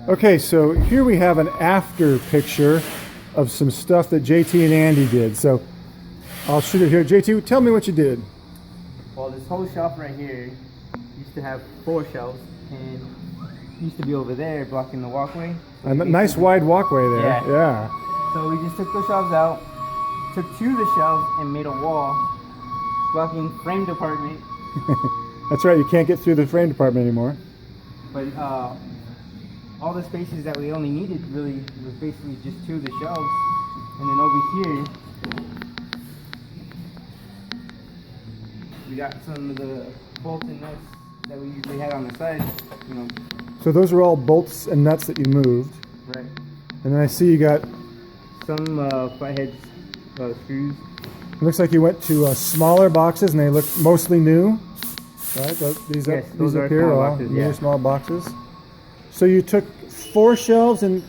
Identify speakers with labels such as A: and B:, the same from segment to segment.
A: Okay, so here we have an after picture of some stuff that JT and Andy did. So I'll shoot it here. JT, tell me what you did.
B: Well, this whole shelf right here used to have 4 shelves and used to be over there blocking the walkway. So
A: A nice wide walkway there.
B: Yeah. So we just took those shelves out, took 2 of the shelves and made a wall blocking frame department.
A: That's right, you can't get through the frame department anymore.
B: But all the spaces that we only needed really was basically just 2 of the shelves. And then over here, we got some of the bolts and nuts that we usually had on the side, you know.
A: So those are all bolts and nuts that you moved.
B: Right.
A: And then I see you got,
B: Some flathead screws.
A: it looks like you went to smaller boxes and they look mostly new. Right, these
B: Yes,
A: up,
B: those
A: these
B: are
A: up here
B: small
A: are all
B: boxes,
A: new
B: yeah.
A: small boxes. So you took 4 shelves and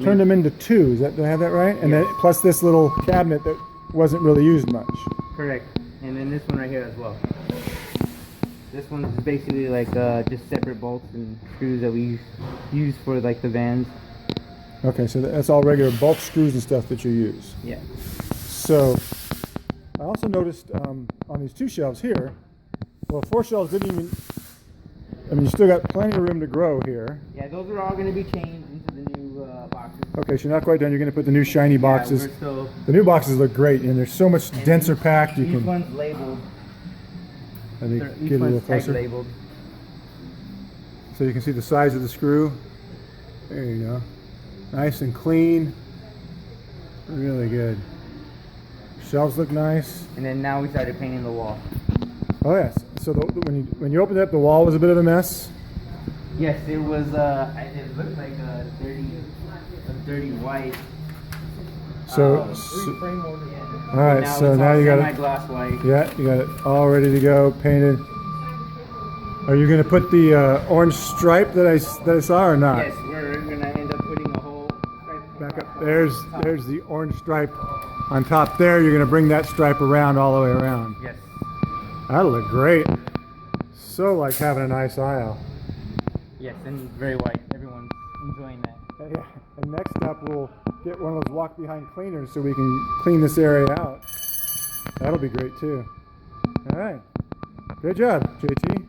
A: turned them into 2. Is that, do I have that right? And
B: Yes.
A: then plus this little cabinet that wasn't really used much.
B: Correct. And then this one right here as well. This one is basically like just separate bolts and screws that we use for like the vans.
A: Okay, so that's all regular bulk screws and stuff that you use.
B: Yeah.
A: So I also noticed on these 2 shelves here, well, 4 shelves didn't even, I mean, you still got plenty of room to grow here.
B: Yeah, those are all going to be changed into the new boxes.
A: Okay, so you're not quite done. You're going to put the new shiny boxes.
B: Yeah, we're still,
A: The new boxes look great, and they're so much denser packed. You
B: each
A: can.
B: one's labeled.
A: Let me
B: Each
A: get a little
B: one's tag
A: closer.
B: labeled.
A: So you can see the size of the screw. There you go. Nice and clean. Really good. Shelves look nice.
B: And then now we started painting the wall.
A: Oh yes. So when you opened it up, the wall was a bit of a mess.
B: Yes, it was. It looked like a dirty white.
A: So, all right.
B: Now
A: So
B: it's
A: now
B: all
A: you got it.
B: semi-gloss white.
A: Yeah, you got it all ready to go, painted. Are you going to put the orange stripe that I saw or not?
B: Yes, we're gonna end up putting a whole stripe
A: Back up.
B: across
A: There's the orange stripe on top there. You're going to bring that stripe around all the way around.
B: Yes.
A: That'll look great. So like having a nice aisle.
B: Yes, and very white. Everyone's enjoying that.
A: Yeah. And next up, we'll get one of those walk behind cleaners so we can clean this area out. That'll be great too. All right. Good job, JT.